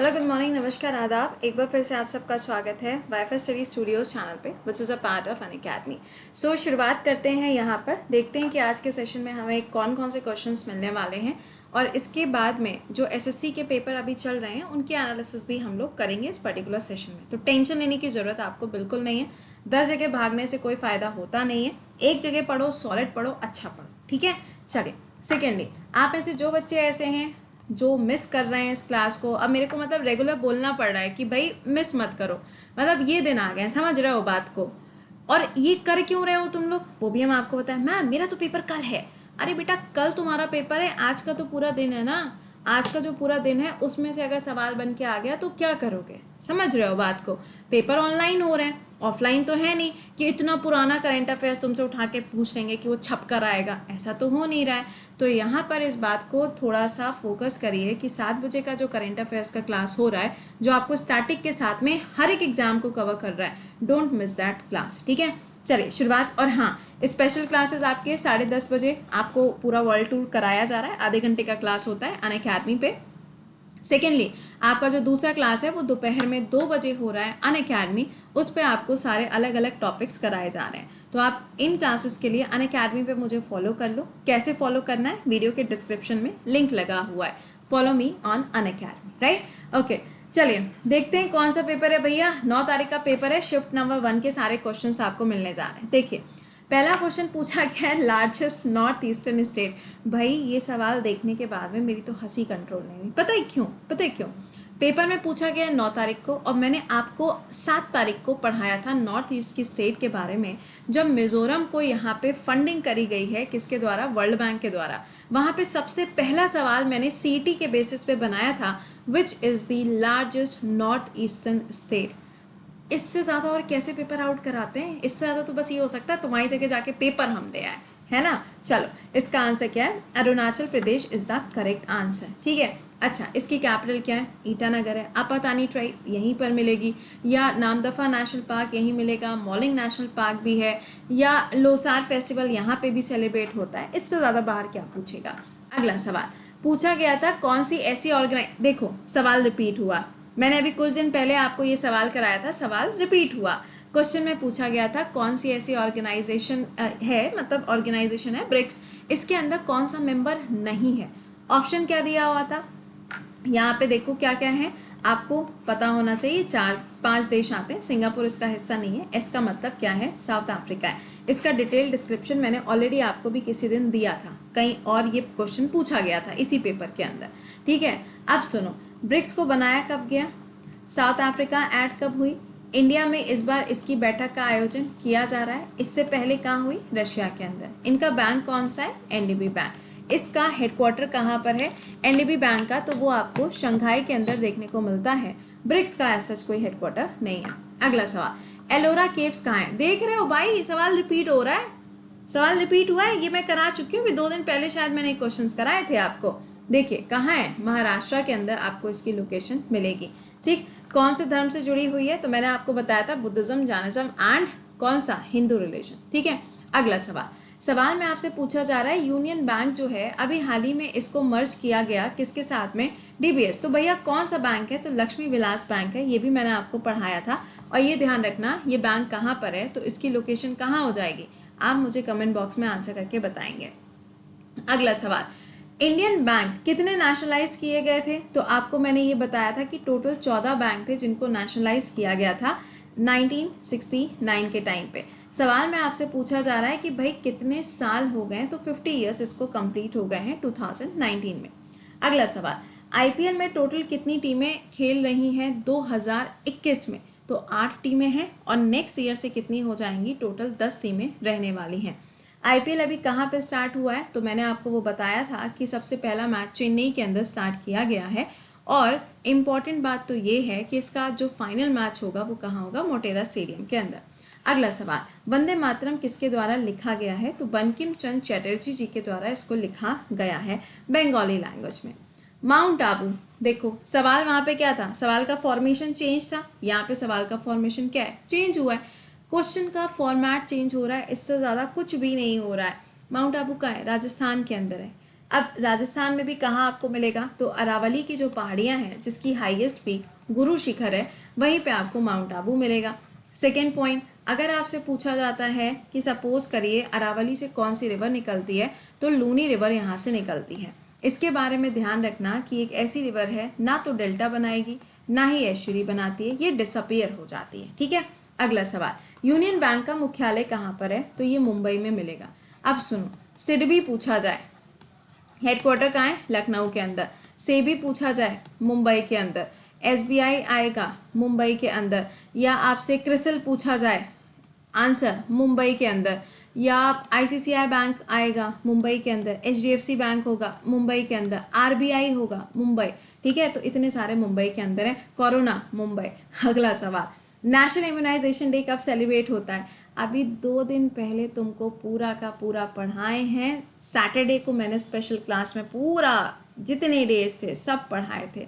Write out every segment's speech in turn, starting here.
Hello, good morning, नमस्कार, आदाब। एक बार फिर से आप सबका स्वागत है वाईफाई स्टडी स्टूडियोज़ चैनल पे, which is a part of Unacademy. So शुरुआत करते हैं यहाँ पर। देखते हैं कि आज के सेशन में हमें कौन कौन से क्वेश्चंस मिलने वाले हैं और इसके बाद में जो एसएससी के पेपर अभी चल रहे हैं उनके एनालिसिस भी हम लोग करेंगे इस पर्टिकुलर सेशन में। तो टेंशन लेने की ज़रूरत आपको बिल्कुल नहीं है। 10 जगह भागने से कोई फ़ायदा होता नहीं है। एक जगह पढ़ो, सॉलिड पढ़ो, अच्छा पढ़ो, ठीक है। चलिए, सेकेंडली, आप में से जो बच्चे ऐसे हैं जो मिस कर रहे हैं इस क्लास को, अब मेरे को मतलब रेगुलर बोलना पड़ रहा है कि भाई मिस मत करो, मतलब ये दिन आ गए, समझ रहे हो बात को। और ये कर क्यों रहे हो तुम लोग, वो भी हम आपको बताएं। मैम मेरा तो पेपर कल है। अरे बेटा, कल तुम्हारा पेपर है, आज का तो पूरा दिन है ना। आज का जो पूरा दिन है उसमें से अगर सवाल बन के आ गया तो क्या करोगे, समझ रहे हो बात को। पेपर ऑनलाइन हो रहे हैं, ऑफलाइन तो है नहीं कि इतना पुराना करंट अफेयर्स तुमसे उठा के पूछ लेंगे कि वो छप कर आएगा, ऐसा तो हो नहीं रहा है। तो यहाँ पर इस बात को थोड़ा सा फोकस करिए कि 7 बजे का जो करंट अफेयर्स का क्लास हो रहा है, जो आपको स्टैटिक के साथ में हर एक एग्जाम को कवर कर रहा है, डोंट मिस दैट क्लास, ठीक है। चलिए शुरुआत। और हाँ, स्पेशल क्लासेस आपके 10:30 बजे आपको पूरा वर्ल्ड टूर कराया जा रहा है। आधे घंटे का क्लास होता है अनअकैडमी पे। सेकेंडली, आपका जो दूसरा क्लास है वो दोपहर में 2 बजे हो रहा है अनअकैडमी। उस पर आपको सारे अलग अलग टॉपिक्स कराए जा रहे हैं। तो आप इन क्लासेस के लिए अनअकैडमी पे मुझे फॉलो कर लो। कैसे फॉलो करना है, वीडियो के डिस्क्रिप्शन में लिंक लगा हुआ है। Follow me on Unacademy, right. Okay, चलिए देखते हैं कौन सा पेपर है भैया। 9 तारीख का पेपर है। शिफ्ट नंबर 1 के सारे क्वेश्चंस आपको मिलने जा रहे हैं। देखिए, पहला क्वेश्चन पूछा गया है, लार्जेस्ट नॉर्थ ईस्टर्न स्टेट। भाई ये सवाल देखने के बाद में मेरी तो हंसी कंट्रोल नहीं हुई। पता है क्यों? पेपर में पूछा गया 9 तारीख को और मैंने आपको 7 तारीख को पढ़ाया था नॉर्थ ईस्ट की स्टेट के बारे में, जब मिजोरम को यहाँ पे फंडिंग करी गई है, किसके द्वारा? वर्ल्ड बैंक के द्वारा। वहाँ पे सबसे पहला सवाल मैंने सीटी के बेसिस पे बनाया था, which is the largest north eastern state. इससे ज़्यादा और कैसे पेपर आउट कराते हैं? इससे ज़्यादा तो बस ये हो सकता है तुम्हारी जगह जाके पेपर हम दे आए, है ना। चलो, इसका आंसर क्या है? Arunachal Pradesh is the correct answer, ठीक है। अच्छा, इसकी कैपिटल क्या है? ईटानगर है। आपातानी ट्राइब यहीं पर मिलेगी, या नामदफा नेशनल पार्क यहीं मिलेगा, मॉलिंग नेशनल पार्क भी है, या लोसार फेस्टिवल यहाँ पे भी सेलिब्रेट होता है। इससे ज़्यादा बाहर क्या पूछेगा। अगला सवाल पूछा गया था, कौन सी ऐसी देखो, सवाल रिपीट हुआ। मैंने अभी कुछ दिन पहले आपको ये सवाल कराया था, सवाल रिपीट हुआ। क्वेश्चन में पूछा गया था, कौन सी ऐसी ऑर्गेनाइजेशन है, मतलब ऑर्गेनाइजेशन है ब्रिक्स, इसके अंदर कौन सा मेंबर नहीं है। ऑप्शन क्या दिया हुआ था, यहाँ पे देखो क्या क्या है, आपको पता होना चाहिए। 4-5 देश आते हैं, सिंगापुर इसका हिस्सा नहीं है। इसका मतलब क्या है? साउथ अफ्रीका है। इसका डिटेल डिस्क्रिप्शन मैंने ऑलरेडी आपको भी किसी दिन दिया था कहीं, और ये क्वेश्चन पूछा गया था इसी पेपर के अंदर, ठीक है। अब सुनो, ब्रिक्स को बनाया कब गया, साउथ अफ्रीका ऐड कब हुई, इंडिया में इस बार इसकी बैठक का आयोजन किया जा रहा है, इससे पहले कहाँ हुई? रशिया के अंदर। इनका बैंक कौन सा है? NDB bank. इसका हेडक्वार्टर कहाँ पर है एनडीबी बैंक का? तो वो आपको शंघाई के अंदर देखने को मिलता है। ब्रिक्स का ऐसा कोई हेडक्वार्टर नहीं है। अगला सवाल, एलोरा केव्स कहाँ है? देख रहे हो भाई, सवाल रिपीट हो रहा है। सवाल रिपीट हुआ है, ये मैं करा चुकी हूँ। 2 दिन पहले शायद मैंने क्वेश्चन कराए थे आपको। देखिए कहाँ है, महाराष्ट्र के अंदर आपको इसकी लोकेशन मिलेगी, ठीक। कौन से धर्म से जुड़ी हुई है? तो मैंने आपको बताया था, बुद्धिज्म, जैनिज्म एंड कौन सा? हिंदू रिलीजन, ठीक है। अगला सवाल में आपसे पूछा जा रहा है, यूनियन बैंक जो है अभी हाल ही में इसको मर्ज किया गया किसके साथ में? डीबीएस। तो भैया कौन सा बैंक है? तो लक्ष्मी विलास बैंक है। ये भी मैंने आपको पढ़ाया था। और ये ध्यान रखना, ये बैंक कहाँ पर है, तो इसकी लोकेशन कहाँ हो जाएगी, आप मुझे कमेंट बॉक्स में आंसर करके बताएंगे। अगला सवाल, इंडियन बैंक कितने नेशनलाइज किए गए थे? तो आपको मैंने ये बताया था कि टोटल 14 बैंक थे जिनको नेशनलाइज किया गया था 1969 के टाइम पे। सवाल में आपसे पूछा जा रहा है कि भाई कितने साल हो गए? तो 50 ईयर्स इसको कंप्लीट हो गए हैं 2019 में। अगला सवाल, आईपीएल में टोटल कितनी टीमें खेल रही हैं 2021 में? तो 8 टीमें हैं, और नेक्स्ट ईयर से कितनी हो जाएंगी? टोटल 10 टीमें रहने वाली हैं। आईपीएल अभी कहाँ पे स्टार्ट हुआ है? तो मैंने आपको वो बताया था कि सबसे पहला मैच चेन्नई के अंदर स्टार्ट किया गया है, और इम्पॉर्टेंट बात तो ये है कि इसका जो फाइनल मैच होगा वो कहाँ होगा? मोटेरा स्टेडियम के अंदर। अगला सवाल, वंदे मातरम किसके द्वारा लिखा गया है? तो बंकिम चंद्र चटर्जी जी के द्वारा इसको लिखा गया है बंगाली लैंग्वेज में। माउंट आबू, देखो सवाल वहाँ पे क्या था? सवाल का फॉर्मेशन चेंज था, यहाँ पे सवाल का फॉर्मेशन क्या है? चेंज हुआ है। क्वेश्चन का फॉर्मेट चेंज हो रहा है, इससे ज़्यादा कुछ भी नहीं हो रहा है। माउंट आबू का है, राजस्थान के अंदर है। अब राजस्थान में भी कहाँ आपको मिलेगा, तो अरावली की जो पहाड़ियाँ हैं जिसकी हाईएस्ट पीक गुरु शिखर है, वहीं पे आपको माउंट आबू मिलेगा। सेकेंड पॉइंट, अगर आपसे पूछा जाता है कि सपोज करिए अरावली से कौन सी रिवर निकलती है, तो लूनी रिवर यहाँ से निकलती है। इसके बारे में ध्यान रखना कि एक ऐसी रिवर है ना तो डेल्टा बनाएगी ना ही एस्चुरी बनाती है, ये डिसअपियर हो जाती है। ठीक है, अगला सवाल, यूनियन बैंक का मुख्यालय कहाँ पर है, तो ये मुंबई में मिलेगा। अब सुनो, सिडबी पूछा जाए, हेडक्वार्टर कहाँ है, लखनऊ के अंदर। सेबी पूछा जाए, मुंबई के अंदर। एसबीआई आएगा मुंबई के अंदर। या आपसे क्रिसिल पूछा जाए, आंसर मुंबई के अंदर। या आईसीसीआई बैंक आएगा मुंबई के अंदर, एचडीएफसी बैंक होगा मुंबई के अंदर, आरबीआई होगा मुंबई। ठीक है, तो इतने सारे मुंबई के अंदर है। कोरोना मुंबई। अगला सवाल, नेशनल इम्यूनाइजेशन डे कब सेलिब्रेट होता है, अभी 2 दिन पहले तुमको पूरा का पूरा पढ़ाए हैं। सैटरडे को मैंने स्पेशल क्लास में पूरा जितने डेज थे सब पढ़ाए थे।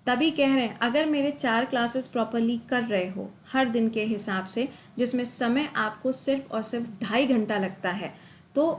तभी कह रहे हैं अगर मेरे 4 क्लासेस प्रॉपरली कर रहे हो हर दिन के हिसाब से, जिसमें समय आपको सिर्फ और सिर्फ 2.5 घंटा लगता है, तो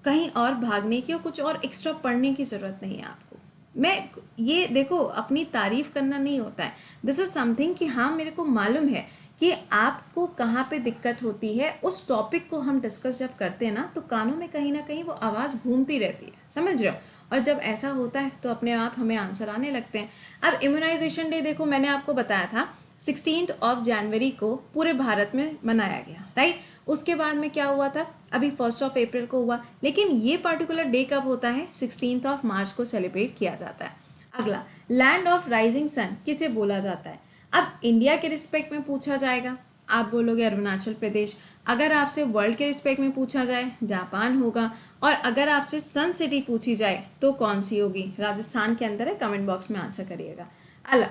कहीं और भागने की और कुछ और एक्स्ट्रा पढ़ने की ज़रूरत नहीं है आपको। मैं ये देखो, अपनी तारीफ करना नहीं होता है, दिस इज समथिंग कि हाँ मेरे को मालूम है कि आपको कहाँ पे दिक्कत होती है। उस टॉपिक को हम डिस्कस जब करते हैं ना, तो कानों में कहीं ना कहीं वो आवाज़ घूमती रहती है, समझ रहे हो। और जब ऐसा होता है तो अपने आप हमें आंसर आने लगते हैं। अब इम्यूनाइजेशन डे देखो, मैंने आपको बताया था 16 जनवरी को पूरे भारत में मनाया गया, राइट। उसके बाद में क्या हुआ था, अभी 1 अप्रैल को हुआ, लेकिन ये पर्टिकुलर डे कब होता है, 16 मार्च को सेलिब्रेट किया जाता है। अगला, लैंड ऑफ राइजिंग सन किसे बोला जाता है। अब इंडिया के रिस्पेक्ट में पूछा जाएगा, आप बोलोगे अरुणाचल प्रदेश। अगर आपसे वर्ल्ड के रिस्पेक्ट में पूछा जाए, जापान होगा। और अगर आपसे सन सिटी पूछी जाए तो कौन सी होगी, राजस्थान के अंदर है, कमेंट बॉक्स में आंसर करिएगा। अगला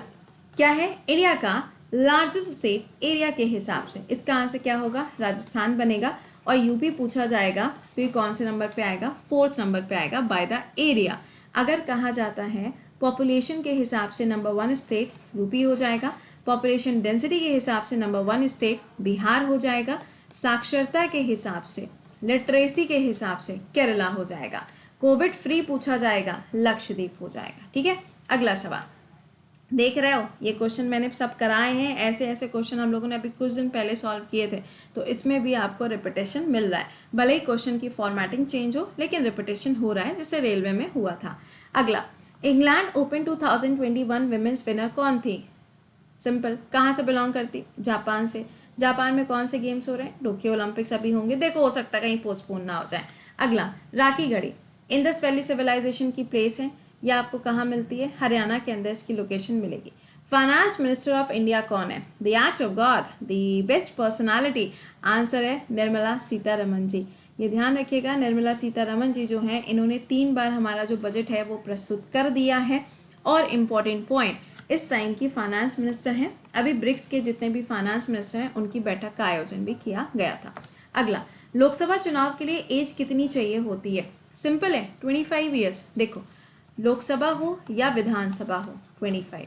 क्या है, इंडिया का लार्जेस्ट स्टेट एरिया के हिसाब से, इसका आंसर क्या होगा, राजस्थान बनेगा। और यूपी पूछा जाएगा तो ये कौन से नंबर पे आएगा, 4th नंबर पे आएगा बाय द एरिया। अगर कहा जाता है पॉपुलेशन के हिसाब से नंबर 1 स्टेट यूपी हो जाएगा, पॉपुलेशन डेंसिटी के हिसाब से नंबर 1 स्टेट बिहार हो जाएगा, साक्षरता के हिसाब से, लिटरेसी के हिसाब से केरला हो जाएगा, कोविड फ्री पूछा जाएगा, लक्षद्वीप हो जाएगा। ठीक है, अगला सवाल देख रहे हो, ये क्वेश्चन मैंने सब कराए हैं, ऐसे ऐसे क्वेश्चन हम लोगों ने अभी कुछ दिन पहले सॉल्व किए थे, तो इसमें भी आपको रिपीटेशन मिल रहा है। भले ही क्वेश्चन की फॉर्मेटिंग चेंज हो, लेकिन रिपीटेशन हो रहा है, जैसे रेलवे में हुआ था। अगला, इंग्लैंड ओपन 2021 विमेंस विनर कौन थी, सिंपल, कहाँ से बिलोंग करती, जापान से। जापान में कौन से गेम्स हो रहे हैं, टोक्यो ओलंपिक्स अभी होंगे, देखो हो सकता है कहीं पोस्टपोन ना हो जाए। अगला, Rakhi Garhi Indus valley civilisation की प्लेस है, यह आपको कहाँ मिलती है, हरियाणा के अंदर इसकी लोकेशन मिलेगी। फाइनेंस मिनिस्टर ऑफ इंडिया कौन है, the act of God, the best personality, answer है निर्मला सीतारमन जी। ये ध्यान रखिएगा, निर्मला सीतारमन जी जो हैं, इन्होंने 3 बार हमारा जो बजट है वो प्रस्तुत कर दिया है। और इम्पॉर्टेंट पॉइंट, इस टाइम की फाइनेंस मिनिस्टर हैं। अभी ब्रिक्स के जितने भी फाइनेंस मिनिस्टर हैं उनकी बैठक का आयोजन भी किया गया था। अगला, लोकसभा चुनाव के लिए एज कितनी चाहिए होती है, सिंपल है 25 ईयर्स। देखो, लोकसभा हो या विधानसभा हो 25,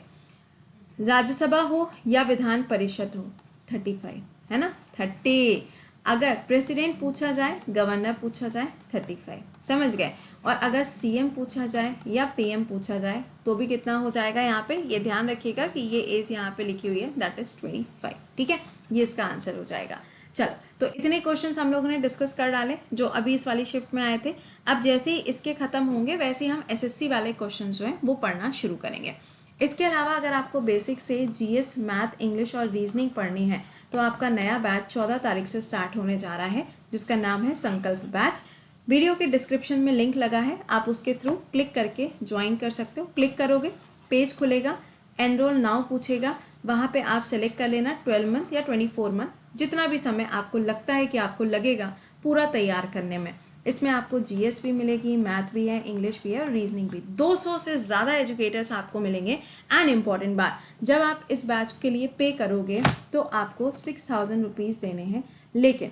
राज्यसभा हो या विधान परिषद हो 35, है ना, 30। अगर प्रेसिडेंट पूछा जाए, गवर्नर पूछा जाए 35, समझ गए। और अगर सीएम पूछा जाए या पीएम पूछा जाए तो भी कितना हो जाएगा, यहाँ पे ये ध्यान रखिएगा कि ये एज यहाँ पे लिखी हुई है, दैट इज 25। ठीक है, ये इसका आंसर हो जाएगा। चलो, तो इतने क्वेश्चंस हम लोगों ने डिस्कस कर डाले जो अभी इस वाली शिफ्ट में आए थे। अब जैसे ही इसके खत्म होंगे वैसे ही हम एसएससी वाले क्वेश्चन जो हैं वो पढ़ना शुरू करेंगे। इसके अलावा अगर आपको बेसिक से जीएस, मैथ, इंग्लिश और रीजनिंग पढ़नी है तो आपका नया बैच 14 तारीख से स्टार्ट होने जा रहा है, जिसका नाम है संकल्प बैच। वीडियो के डिस्क्रिप्शन में लिंक लगा है, आप उसके थ्रू क्लिक करके ज्वाइन कर सकते हो। क्लिक करोगे, पेज खुलेगा, एनरोल नाउ पूछेगा, वहाँ पे आप सेलेक्ट कर लेना 12 मंथ या 24 मंथ, जितना भी समय आपको लगता है कि आपको लगेगा पूरा तैयार करने में। इसमें आपको जीएस भी मिलेगी, मैथ भी है, इंग्लिश भी है और रीजनिंग भी। 200 से ज़्यादा एजुकेटर्स आपको मिलेंगे। एंड इम्पॉर्टेंट बात, जब आप इस बैच के लिए पे करोगे तो आपको 6000 रुपीज़ देने हैं, लेकिन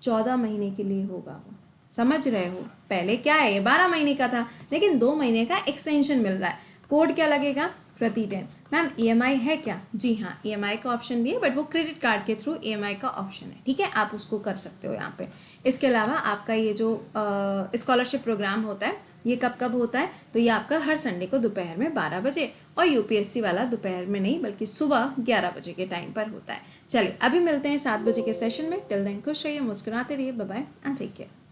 14 महीने के लिए होगा वो, समझ रहे हो। पहले क्या है, ये 12 महीने का था, लेकिन 2 महीने का एक्सटेंशन मिल रहा है। कोड क्या लगेगा, प्रति 10। मैम ईएमआई है क्या, जी हाँ, ईएमआई का ऑप्शन भी है, बट वो क्रेडिट कार्ड के थ्रू ईएमआई का ऑप्शन है। ठीक है, आप उसको कर सकते हो यहाँ पे। इसके अलावा आपका ये जो स्कॉलरशिप प्रोग्राम होता है ये कब कब होता है? तो ये आपका हर संडे को दोपहर में 12 बजे, और यूपीएससी वाला दोपहर में नहीं बल्कि सुबह 11 बजे के टाइम पर होता है। चलिए अभी मिलते हैं 7 बजे के सेशन में। टिल देन खुश रहिए, मुस्कुराते रहिए। Bye bye and take care.